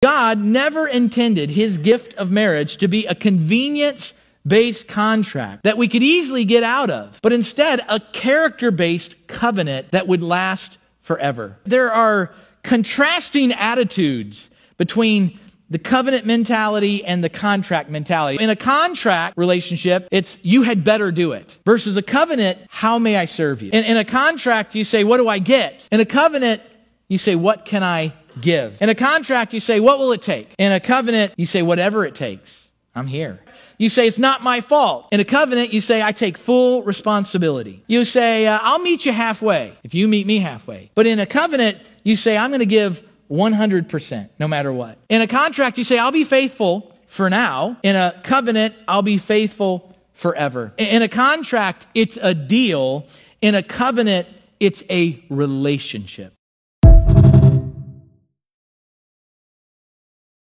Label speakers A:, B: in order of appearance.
A: God never intended his gift of marriage to be a convenience-based contract that we could easily get out of, but instead a character-based covenant that would last forever. There are contrasting attitudes between the covenant mentality and the contract mentality. In a contract relationship, it's you had better do it. Versus a covenant, how may I serve you? In a contract, you say, what do I get? In a covenant, you say, what can I give? In a contract, you say, what will it take? In a covenant, you say, whatever it takes. I'm here. You say, it's not my fault. In a covenant, you say, I take full responsibility. You say, I'll meet you halfway if you meet me halfway. But in a covenant, you say, I'm going to give 100% no matter what. In a contract, you say, I'll be faithful for now. In a covenant, I'll be faithful forever. In a contract, it's a deal. In a covenant, it's a relationship.